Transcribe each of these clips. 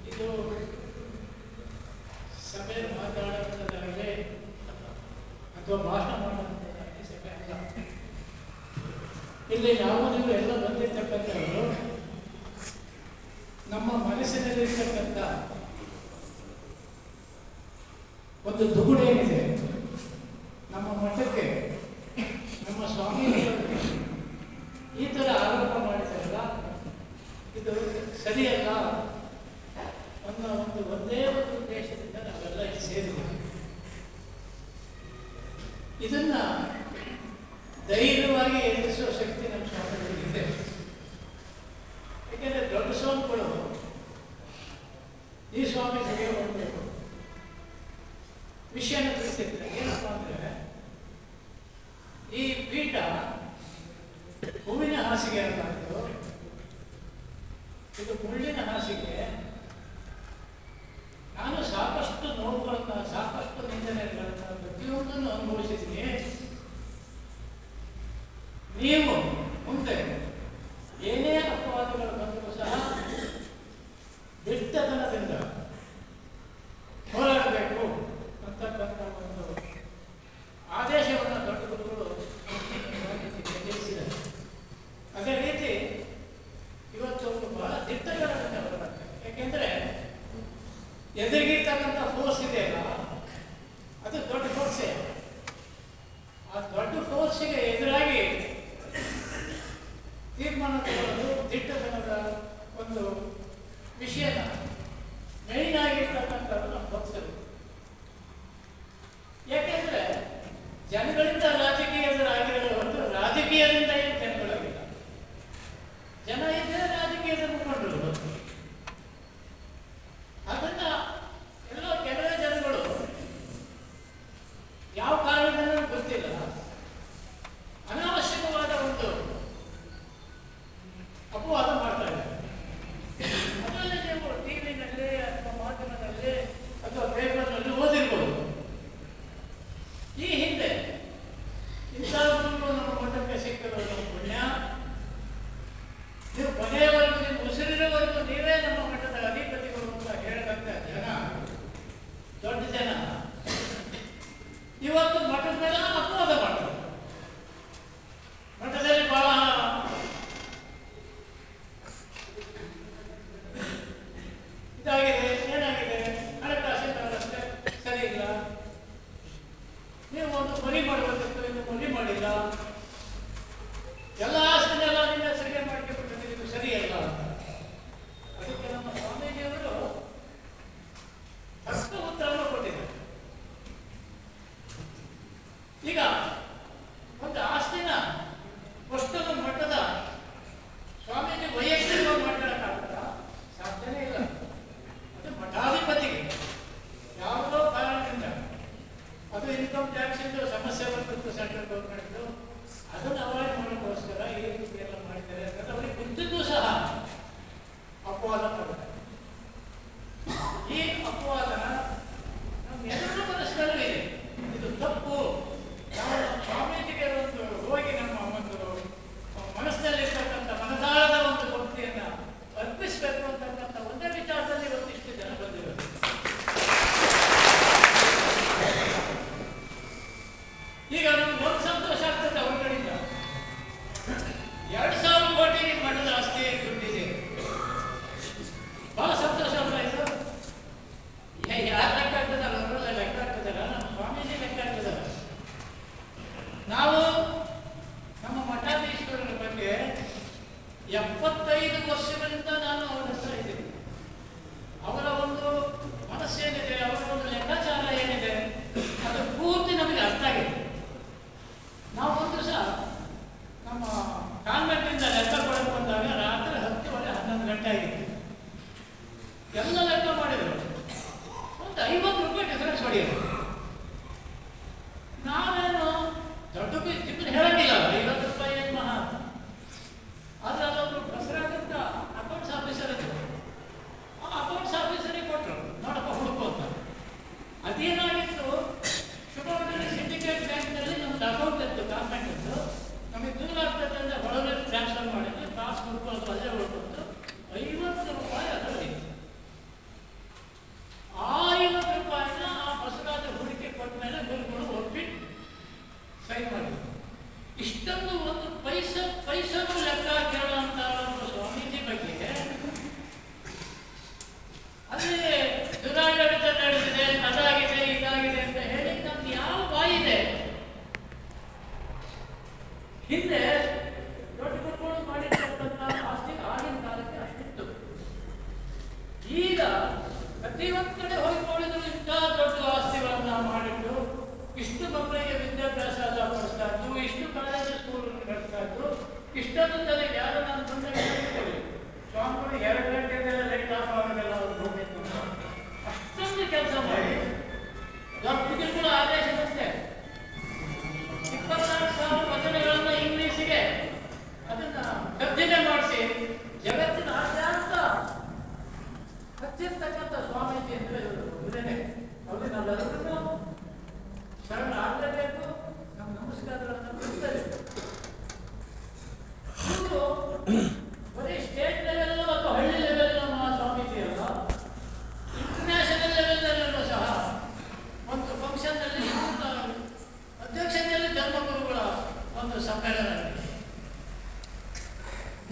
ಇದು ಸಭೆ ಮಾತಾಡುವುದಾಗಲಿ ಅಥವಾ ಭಾಷಣ ಮಾಡುವಂಥದ್ದಾಗಲಿ ಸಭೆ ಅಲ್ಲ. ಇಲ್ಲಿ ನಾವು ನೀವು ಎಲ್ಲ ಬಂದಿರ್ತಕ್ಕಂಥವರು ನಮ್ಮ ಮನಸ್ಸಿನಲ್ಲಿರ್ತಕ್ಕಂಥ ಒಂದು ದುಗುಡೇನಿದೆ ನಮ್ಮ ಮಠಕ್ಕೆ, ನಮ್ಮ ಸ್ವಾಮಿಗಳಿಗೆ ಈ ಥರ ಆರೋಪ ಮಾಡಿದಾರಲ್ಲ, ಇದು ಸರಿಯಲ್ಲ ಅನ್ನೋ ಒಂದೇ ಒಂದು ಉದ್ದೇಶದಿಂದ ನಾವೆಲ್ಲ ಇಲ್ಲಿ ಸೇರಿದ್ದೇವೆ. ಇದನ್ನ ಧೈರ್ಯವಾಗಿ ಎದುರಿಸುವ ಶಕ್ತಿ ನಮ್ಮ ಸ್ವಾಮಿಗಳಿಗಿದೆ. ಯಾಕೆಂದರೆ ದೊಡ್ಡ ಸ್ವಾಮಿಗಳು ಈ ಸ್ವಾಮೀಜಿಗೆ ಒಂದು ವಿಷಯನ ತಿಳಿಸಿದ್ರೆ ಏನಪ್ಪ ಅಂದರೆ, ಈ ಪೀಠ ಹೂವಿನ ಹಾಸಿಗೆ ಅನ್ನೋದು, ಇದು ಮುಳ್ಳಿನ ಹಾಸಿಗೆ. ನಾನು ಸಾಕಷ್ಟು ನೋವುಗಳನ್ನ, ಸಾಕಷ್ಟು ನಿಂದನೆಗಳನ್ನ, ಪ್ರತಿಯೊಂದನ್ನು ಅನುಭವಿಸಿದ್ದೀನಿ. ನೀವು ಮುಂದೆ ಏನೇ ಅಪವಾದಗಳು ಬಂದರೂ ಸಹ ದಿಟ್ಟತನದಿಂದ ಹೋರಾಡಬೇಕು ಅಂತಕ್ಕಂಥ ಒಂದು ಆದೇಶವನ್ನು ದೊಡ್ಡ ಗುರುಗಳು ತಿಳಿಸಿದ್ದಾರೆ. ಅದೇ ರೀತಿ ಇವತ್ತು ಬಹಳ ದಿಟ್ಟತನದಿಂದ ಹೋರಾಡ್ತಾರೆ. ಯಾಕೆಂದರೆ ಎದುರಿಗಿರ್ತಕ್ಕಂಥ ಫೋರ್ಸ್ ಇದೆಯಲ್ಲ, ಅದು ದೊಡ್ಡ ಫೋರ್ಸೇ. ಆ ದೊಡ್ಡ ಫೋರ್ಸಿಗೆ ಎದುರಾಗಿ ತೀರ್ಮಾನ ತಗೊಳ್ಳೋದು ದಿಟ್ಟತನದ ಒಂದು ವಿಷಯನ ಮೈನ್ ಆಗಿರ್ತಕ್ಕಂಥದ್ದು ನಮ್ಮ ಭಕ್ತರು. ಯಾಕೆಂದ್ರೆ ಜನಗಳಿಂದ ರಾಜಕೀಯದರಾಗಿರೋ ಹೊರತು ರಾಜಕೀಯದಿಂದ ಏನು ಜನಗಳಾಗಿಲ್ಲ. ಜನ ಇದ್ದರೆ ರಾಜಕೀಯದ ಮುಖಂಡರು. ಅದನ್ನ ಎಲ್ಲೋ ಕೆಲವೇ ಜನಗಳು ಯಾವ ಕಾರಣದಿಂದ ಗೊತ್ತಿಲ್ಲ ಅನಾವಶ್ಯಕವಾದ ಒಂದು ಅಪವಾದ ಮಾಡ್ತಾ ಇದ್ದಾರೆ. ಅದರಲ್ಲಿ ನೀವು ಟಿವಿನಲ್ಲಿ ಅಥವಾ ಮಾಧ್ಯಮದಲ್ಲಿ ಅಥವಾ ಪೇಪರ್ನಲ್ಲಿ ಓದಿರ್ಬೋದು. ಈ ಹಿಂದೆ ಇಂಥ ನಮ್ಮ ಮಠಕ್ಕೆ ಸಿಕ್ಕಿರೋದು ಪುಣ್ಯ. ನೀವು ಕೊನೆಯವರೆಗೂ, ನೀವು ಉಸಿರಿರೋವರೆಗೂ ನೀವೇ ನಮ್ಮ ಮಠದ ಅಧಿಪತಿಗಳು ಅಂತ ಹೇಳದಂತ ಜನ, ದೊಡ್ಡ ಜನ ಇವತ್ತು ಮಠದ ಮೇಲೆ ಅಪವಾದ ಮಾಡ್ತಾರೆ. ಮಠದಲ್ಲಿ ಬಹಳ ಇದಾಗಿದೆ, ಏನಾಗಿದೆ, ಹಣಕಾಸಿನ ವ್ಯವಸ್ಥೆ ಸರಿ ಇಲ್ಲ, ನೀವು ಒಂದು ಮನೆ ಮಾಡಬೇಕಿತ್ತು, ಇನ್ನು ಮನೆ ಮಾಡಿಲ್ಲ, ಎಲ್ಲ ಆಸ್ತಿನೆಲ್ಲ ನಿಮ್ಮ ಹೆಸರಿಗೆ ಮಾಡ್ಕೊಂಡ್ಬಿಟ್ಟಿದ್ದೀರಿ, ಇದು ಸರಿಯಲ್ಲ ಅಂತ. ಅದಕ್ಕೆ ನಮ್ಮ ಸ್ವಾಮೀಜಿಯವರು ತಕ್ಕ ಉತ್ತರವನ್ನು ಕೊಟ್ಟಿದ್ದಾರೆ. ಈಗ ಒಂದು ಆಸ್ತಿನ ಅಷ್ಟೊಂದು ಮಟ್ಟದ ಸ್ವಾಮೀಜಿ ವೈಯಕ್ತಿಕವಾಗಿ ಮಾಡ್ಕೊಳ್ಳೋಕ್ಕಾಗುತ್ತಾ? ಸಾಧ್ಯನೇ ಇಲ್ಲ. ಅದು ಮಠಾಧಿಪತಿಗೆ ಯಾವುದೋ ಕಾರಣದಿಂದ, ಅದು ಇನ್ಕಮ್ ಟ್ಯಾಕ್ಸ್ ಇಂದ ಸಮಸ್ಯೆ ಬಂದಿತ್ತು ಸೆಂಟ್ರಲ್ ಗೌರ್ಮೆಂಟ್, ಅದನ್ನು ಅವಾಯ್ಡ್ ಮಾಡೋಕ್ಕೋಸ್ಕರ ಈ ರೀತಿ ಎಲ್ಲ ಮಾಡ್ತಾರೆ. ಯಾಕಂದ್ರೆ ಅವರಿಗೆ ಗೊತ್ತಿದ್ದು ಸಹ ಅಪವಾದ ಮಾಡ್ತಾರೆ. ಈ ಅಪವಾದನ ನಮ್ಮ ಎಲ್ಲರ ಮನಸ್ಸಿನಲ್ಲೂ ಇದೆ. ಇದು ತಪ್ಪು. ನಾವು ಸ್ವಾಮೀಜಿಗೆ ಒಂದು ಹೋಗಿ ನಮ್ಮ ಒಂದು ಮನಸ್ಸಿನಲ್ಲಿರ್ತಕ್ಕಂಥ ಮನದಾಳದ ಒಂದು ಭಕ್ತಿಯನ್ನು ಅರ್ಪಿಸಬೇಕು ಅಂತಕ್ಕಂಥ ಒಂದೇ ವಿಚಾರದಲ್ಲಿ ಒಂದಿಷ್ಟು ಜನ ಬಂದಿರೋದು. ಈಗ ನಮ್ಗೆ ಒಂದು ಸಂತೋಷ ಆಗ್ತದೆ, ಅವ್ರ ಕಡೆಯಿಂದ 2,000 ಕೋಟಿ ಮಠದ ಆಸ್ತಿ ದುಡ್ಡಿದೆ, ಬಹಳ ಸಂತೋಷ ಅಲ್ಲ ಇದು? ಯಾರು ಲೆಕ್ಕ ಆಗ್ತದಲ್ಲ, ಅವರೆಲ್ಲ ಲೆಕ್ಕ ಆಗ್ತದಲ್ಲ, ನಮ್ಮ ಸ್ವಾಮೀಜಿ ಲೆಕ್ಕ ಆಗ್ತದಲ್ಲ. ನಾವು ನಮ್ಮ ಮಠಾಧೀಶ್ವರರ ಬಗ್ಗೆ 75 ವರ್ಷಗಳಿಂದ ನಾನು ಅವರ ಹತ್ರ ಇದ್ದೀನಿ. ಅವರ ಒಂದು ಮನಸ್ಸೇನಿದೆ, ಅವರ ಒಂದು ಲೆಕ್ಕಾಚಾರ ಏನಿದೆ, ಅದು ಪೂರ್ತಿ ನಮಗೆ ಅರ್ಥ ಆಗಿದೆ. ನಾವು ಒಂದು ದಿವಸ ನಮ್ಮ ಕಾನ್ವೆಂಟಿಂದ ಲೆಕ್ಕ ಕೊಡಕ್ಕೆ ಬಂದಾಗ ರಾತ್ರಿ 10:30 11 ಗಂಟೆ ಆಗಿತ್ತು. ಎಲ್ಲ ಲೆಕ್ಕ ಮಾಡಿದರು, ಒಂದು 50 ರೂಪಾಯಿ ಡಿಫರೆನ್ಸ್ ಹೊಡೆಯೋದು. ನಾವೇನು ದೊಡ್ಡ ತಿಪ್ಪು ಹೇಳಂಗಿಲ್ಲ, 50 ರೂಪಾಯಿ ಏನು ಮಹಾ. ಆದರೆ ಅದೊಂದು ಬಸರಾದಂಥ ಅಕೌಂಟ್ಸ್ ಆಫೀಸರ್ ಇದ್ರು. ಆ ಅಕೌಂಟ್ಸ್ ಆಫೀಸರಿಗೆ ಕೊಟ್ಟರು, ನೋಡಪ್ಪ ಹುಡುಕು ಅಂತ. ಅದೇನಾಗಿತ್ತು, ಶುಭವಾಗಿ ಸಿಂಡಿಕೇಟ್ ಬ್ಯಾಂಕ್ನಲ್ಲಿ ನಮ್ದು ಅಕೌಂಟ್ ಇತ್ತು, ಕಾನ್ವೆಂಟ್ ಇತ್ತು. ನಮಗೆ ದೂರ ಆಗ್ತದೆ ಅಂದರೆ ಹೊರಗೆ ಟ್ರಾನ್ಸ್ಫರ್ ಮಾಡಿದ್ವಿ, ಪಾಸ್ಬುಕ್ ಅಲ್ಲೇ ಉಳ್ಕೊಂಡು 50 ರೂಪಾಯಿ ಪ್ರತಿಯೊಂದು ಕಡೆ ಹೋಗಿ ನೋಡಿದ್ರು ಇಂಥ ದೊಡ್ಡ ಆಸ್ತಿಗಳನ್ನ ಮಾಡಿಟ್ಟು ಇಷ್ಟು ಮಕ್ಕಳಿಗೆ ವಿದ್ಯಾಭ್ಯಾಸ ಎಲ್ಲ ಕೊಡಿಸ್ತಾ ಇದ್ರು, ಇಷ್ಟು ಕಾಲೇಜು ಸ್ಕೂಲ್ ನಡೆಸ್ತಾ ಇದ್ರು. ಇಷ್ಟೊಂದು ತನಕ ಯಾರು ನಾನು ಬಂದಾಗ ಸ್ವಾಮಿಗಳು 2 ಗಂಟೆಗೆ ಲೈಟ್ ಆಫ್ ಆಗೋದೆಲ್ಲ ಅವ್ರು ಹೋಗಿತ್ತು. ಅಷ್ಟೊಂದು ಕೆಲಸ ಮಾಡಿ ಕೂಡ ಆದೇಶ ಬಂತೆ 24,000 ವಚನಗಳನ್ನ ಇಂಗ್ಲಿಷಿಗೆ ಅದನ್ನ ತರ್ಜಮೆ ಮಾಡಿಸಿ ಜಗತ್ತಿನ ಆದ್ಯಂತ ಹಚ್ಚಿರ್ತಕ್ಕಂಥ ಸ್ವಾಮೀಜಿ ಅಂದ್ರೆ ಇದೇನೆ. ಅವ್ರಿಗೆ ನಾವೆಲ್ಲರೂ ಶರಣ ಆಗಲೇಬೇಕು, ನಮ್ಮ ನಮಸ್ಕಾರಗಳನ್ನು ಬಿಡ್ತೇವೆ. ಇವರು ಬರೀ ಸ್ಟೇಟ್ ಲೆವೆಲ್ ಅಥವಾ ಹಳ್ಳಿ ಲೆವೆಲ್ ನಮ್ಮ ಸ್ವಾಮೀಜಿ ಅಲ್ಲ, ಇಂಟರ್ನ್ಯಾಷನಲ್ ಲೆವೆಲ್ನಲ್ಲೂ ಸಹ ಒಂದು ಫಂಕ್ಷನ್ನಲ್ಲಿ ಅಧ್ಯಕ್ಷತೆಯಲ್ಲಿ ಧರ್ಮಗುರುಗಳ ಒಂದು ಸಮ್ಮೇಳನ.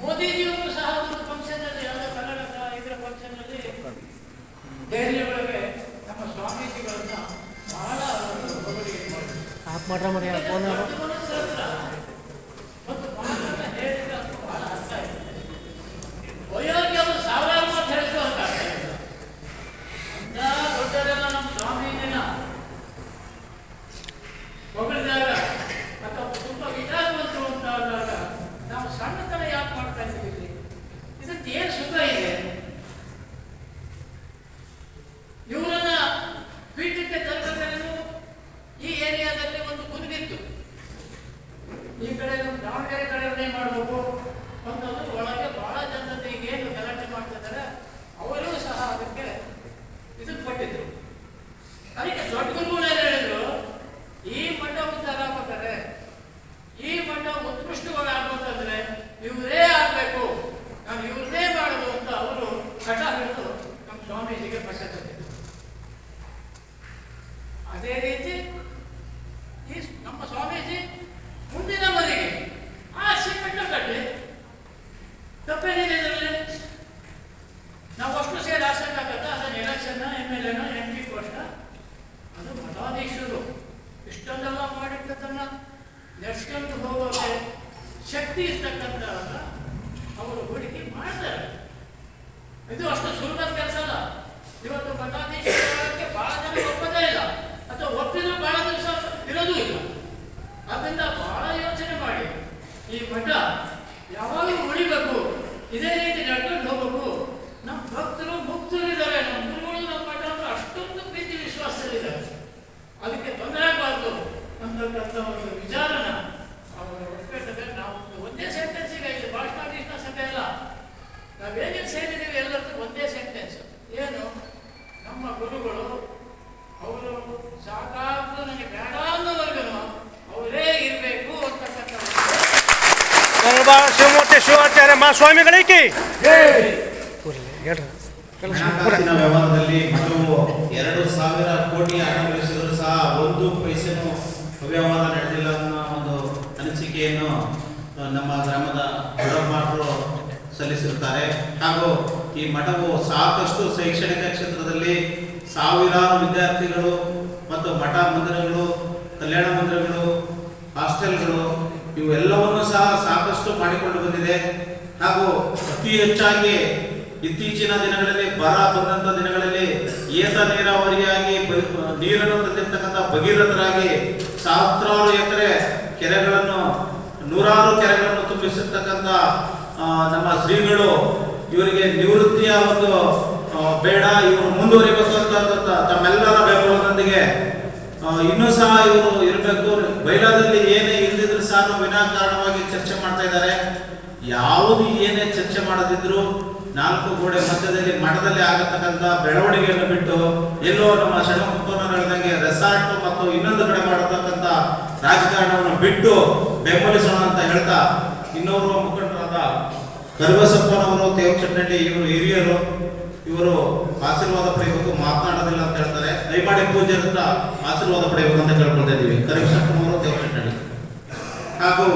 ಮೋದಿಜಿಯವರು ಸಹ ಒಂದು ಫಂಕ್ಷನ್ನಲ್ಲಿ ಯಾವುದೋ ಕನ್ನಡ ಇದರ ಫಂಕ್ಷನ್ನಲ್ಲಿ ದೆಹಲಿ ಒಳಗೆ ನಮ್ಮ ಸ್ವಾಮೀಜಿಗಳನ್ನ ಬಹಳ ಹೊಗಳಿಕೆ ಮಾಡಿದ್ರು. ಮತ್ತು ಮಾತನ್ನ ಹೇಳಿದ್ರೆ ಬಹಳ ಅರ್ಥ ಇದೆ. ವಯೋಗಿ ಅವರು 1000 ಮಾತು ಹೇಳಿದ್ರು ಅಂತ ಅಂತ ದೊಡ್ಡರೆಲ್ಲ ನಮ್ಮ ಸ್ವಾಮೀಜಿನ ಹೊಗಳಿದಾಗ ಅಥವಾ ತುಂಬಾ ವಿಚಾರವಂತರು ಅಂತ ಆದಾಗ ನಾವು ಸಣ್ಣತನ ಯಾಕೆ ಮಾಡ್ತಾ ಇದ್ದೀವಿ? ಇದಕ್ಕೆ ಏನು ಸುಖ ಇದೆ? ಇವರನ್ನ ಪೀಠಕ್ಕೆ ತರಬೇಕಾದ್ರೂ ಈ ಏರಿಯಾದಲ್ಲಿ ಒಂದು ಕುದುಗಿತ್ತು. ಈ ಕಡೆ ನಮ್ಮ ದಾವಣಗೆರೆ ಕಡೆ ಮಾಡಬೇಕು ಅಂತಂದ್ರೆ ಒಳಗೆ ಬಹಳ ಜನತೆ ಈಗೇನು ಗಲಾಟೆ ಮಾಡ್ತಿದ್ದಾರೆ ಅವರೂ ಸಹ ಅದಕ್ಕೆ ಇದಕ್ಕೆ ಕೊಟ್ಟಿದ್ರು. ಅದಕ್ಕೆ ದೊಡ್ಡ ಗುರುಗಳು ಹೇಳಿದ್ರು, ಈ ಮಠ ಉದ್ಧಾರ ಆಗ್ಬೇಕಾದ್ರೆ, ಈ ಮಠ ಉತ್ಕೃಷ್ಟವಾಗಿ ಆಗ್ಬೇಕಂದ್ರೆ ಇವರೇ ಆಗ್ಬೇಕು, ನಾವು ಇವ್ರನ್ನೇ ಮಾಡೋದು ಅಂತ ಅವರು ಹಠ ಹಿಡಿದು ನಮ್ಮ ಸ್ವಾಮೀಜಿಗೆ ಪಟ್ಟ ತಂದಿದ್ರು. ಅದೇ ರೀತಿ ಈ ನಮ್ಮ ಸ್ವಾಮೀಜಿ ಮುಂದಿನ ಮನೆಗೆ ಆ ಸಿಮೆಂಟ್ ಕಟ್ಟಿ ತಪ್ಪೇನಿದೆ ಇದರಲ್ಲಿ? ನಾವು ಅಷ್ಟು ಸೇರಿ ಆಸಕ್ಕಾಗತ್ತ ಅದನ್ನ ಎಲೆಕ್ಷನ್ MLA MP ಕೋಷ್ಟ ಅದು ಮಠಾಧೀಶರು ಇಷ್ಟೊಂದೆಲ್ಲ ಮಾಡಿದ್ದನ್ನ ನಡೆಸ್ಕೊಂಡು ಹೋಗೋಕೆ ಶಕ್ತಿ ಇರ್ತಕ್ಕಂಥ ಅವರು ಹೂಡಿಕೆ ಮಾಡ್ತಾರೆ. ಇದು ಅಷ್ಟು ಸುಲಭದ ಕೆಲಸ ಅಲ್ಲ. ಇವತ್ತು ಮಠಾಧೀಶಕ್ಕೆ ಬಹಳ ಜನ ಒಪ್ಪದೇ ಇಲ್ಲ ಅಥವಾ ಒಪ್ಪಿದ್ರು ಬಹಳ ದಿವಸ ಇರೋದು ಇಲ್ಲ. ಅದರಿಂದ ಬಹಳ ಯೋಚನೆ ಮಾಡಿ ಈ ಮಠ ಯಾವಾಗಲೂ ಉಳಿಬೇಕು, ಇದೇ ರೀತಿ ನಡ್ಕೊಂಡು ಹೋಗ್ಬೇಕು. ನಮ್ಮ ಭಕ್ತರು ಮುಕ್ತರಿದ್ದಾರೆ, ನಮ್ಮ ಗುರುಗಳು ನಮ್ಮ ಮಠ ಅಂದ್ರೆ ಅಷ್ಟೊಂದು ಪ್ರೀತಿ ವಿಶ್ವಾಸದಲ್ಲಿದ್ದಾರೆ. ಅದಕ್ಕೆ ತೊಂದರೆ ಆಗಬಾರ್ದು ಅಂತಕ್ಕಂಥ ಒಂದು ವಿಚಾರನ ಅವರು ಒಪ್ಪಿಟ್ಟಿದ್ದಾರೆ. ನಾವು ಒಂದೇ ಸೆಂಟೆನ್ಸಿಗೆ ಇಲ್ಲಿ ಭಾಷಣ ಕೃಷ್ಣ ಸಭೆ ಅಲ್ಲ, ನಾವೇನೇನು ಸೇರಿದ್ದೀವಿ ಎಲ್ಲರದ್ದು ಒಂದೇ ಸೆಂಟೆನ್ಸ್. ಏನು? ನಮ್ಮ ಗುರುಗಳು ಅವರು ಸಾಕಾಗ್ದು ನನಗೆ ಬೇಡ ಅನ್ನೋವರೆಗೂ ಅವರೇ ಇರಬೇಕು ಅಂತಕ್ಕಂಥ ಶಿವಮೂರ್ತಿ ಶಿವಾಚಾರ್ಯ ಮಹಾಸ್ವಾಮಿಗಳಿಗೆ ಹಣಕಾಸಿನ ವ್ಯವಹಾರದಲ್ಲಿ ಮಠವು 2,000 ಕೋಟಿ ಹಣ ಗಳಿಸಿದರೂ ಸಹ 1 ಪೈಸೆನೂ ಅವ್ಯವಹಾರ ನಡೆದಿಲ್ಲ ಅನ್ನೋ ಒಂದು ಅನಿಸಿಕೆಯನ್ನು ನಮ್ಮ ಗ್ರಾಮದ ಬುಡಮಾಟರು ಸಲ್ಲಿಸಿರುತ್ತಾರೆ. ಹಾಗೂ ಈ ಮಠವು ಸಾಕಷ್ಟು ಶೈಕ್ಷಣಿಕ ಕ್ಷೇತ್ರದಲ್ಲಿ ಸಾವಿರಾರು ವಿದ್ಯಾರ್ಥಿಗಳು ಮತ್ತು ಮಠ ಮಂದಿರಗಳು, ಕಲ್ಯಾಣ ಮಂದಿರಗಳು, ಹಾಸ್ಟೆಲ್ಗಳು ಇವೆಲ್ಲವನ್ನೂ ಸಹ ಸಾಕಷ್ಟು ಮಾಡಿಕೊಂಡು ಬಂದಿದೆ. ಹಾಗೂ ಅತಿ ಹೆಚ್ಚಾಗಿ ಇತ್ತೀಚಿನ ದಿನಗಳಲ್ಲಿ ಬರ ಬಂದಂಥ ದಿನಗಳಲ್ಲಿ ಏತ ನೀರಾವರಿಯಾಗಿ ನೀರನ್ನು ತಂದಿರ್ತಕ್ಕಂಥ ಭಗೀರಥರಾಗಿ ಸಹಸ್ರಾರು ಎಕರೆ ಕೆರೆಗಳನ್ನು, 100 ಕೆರೆಗಳನ್ನು ತುಂಬಿಸಿರ್ತಕ್ಕಂಥ ನಮ್ಮ ಶ್ರೀಗಳು ಇವರಿಗೆ ನಿವೃತ್ತಿಯ ಒಂದು ಬೇಡ, ಇವರು ಮುಂದುವರಿಬೇಕು ಅಂತ ತಮ್ಮೆಲ್ಲರ ಬೆಂಬಲದೊಂದಿಗೆ ಇನ್ನೂ ಸಹ ಇವರು ಇರಬೇಕು. ಬೈಲಾದಲ್ಲಿ ಏನೇ ಇಲ್ದಿದ್ರು ಸಹ ವಿನಾಕಾರಣವಾಗಿ ಚರ್ಚೆ ಮಾಡ್ತಾ ಇದ್ದಾರೆ. ಯಾವುದು ಏನೇ ಚರ್ಚೆ ಮಾಡದಿದ್ರು 4 ಗೋಡೆ ಮಧ್ಯದಲ್ಲಿ ಮಠದಲ್ಲಿ ಆಗತಕ್ಕಂಥ ಬೆಳವಣಿಗೆಯನ್ನು ಬಿಟ್ಟು ಎಲ್ಲೋ ನಮ್ಮ ಷಣ್ಮುಖನವರು ಹೇಳಿದಂಗೆ ರೆಸಾರ್ಟ್ ಮತ್ತು ಇನ್ನೊಂದು ಕಡೆ ಮಾಡತಕ್ಕಂಥ ರಾಜಕಾರಣವನ್ನು ಬಿಟ್ಟು ಬೆಂಬಲಿಸೋಣ ಅಂತ ಹೇಳ್ತಾ, ಇನ್ನೋರ್ವ ಮುಖಂಡರಾದ ಕರಿಬಸಪ್ಪನವರು ತೇವಚಟ್ಟಳ್ಳಿ ಇವರು ಹಿರಿಯರು, ಇವರು ಆಶೀರ್ವಾದ ಪಡೆಯಬೇಕು, ಮಾತನಾಡೋದಿಲ್ಲ ಅಂತ ಹೇಳ್ತಾರೆ. ದಯಮಾಡಿ ಪೂಜೆ ಹತ್ರ ಆಶೀರ್ವಾದ ಪಡೆಯಬೇಕು ಅಂತ ಕೇಳ್ಕೊಳ್ತಾ ಇದ್ದೀವಿ. ಕರಿಬಸಪ್ಪನವರು ತೇವಚಟ್ಟಳ್ಳಿ ಹಾಗೂ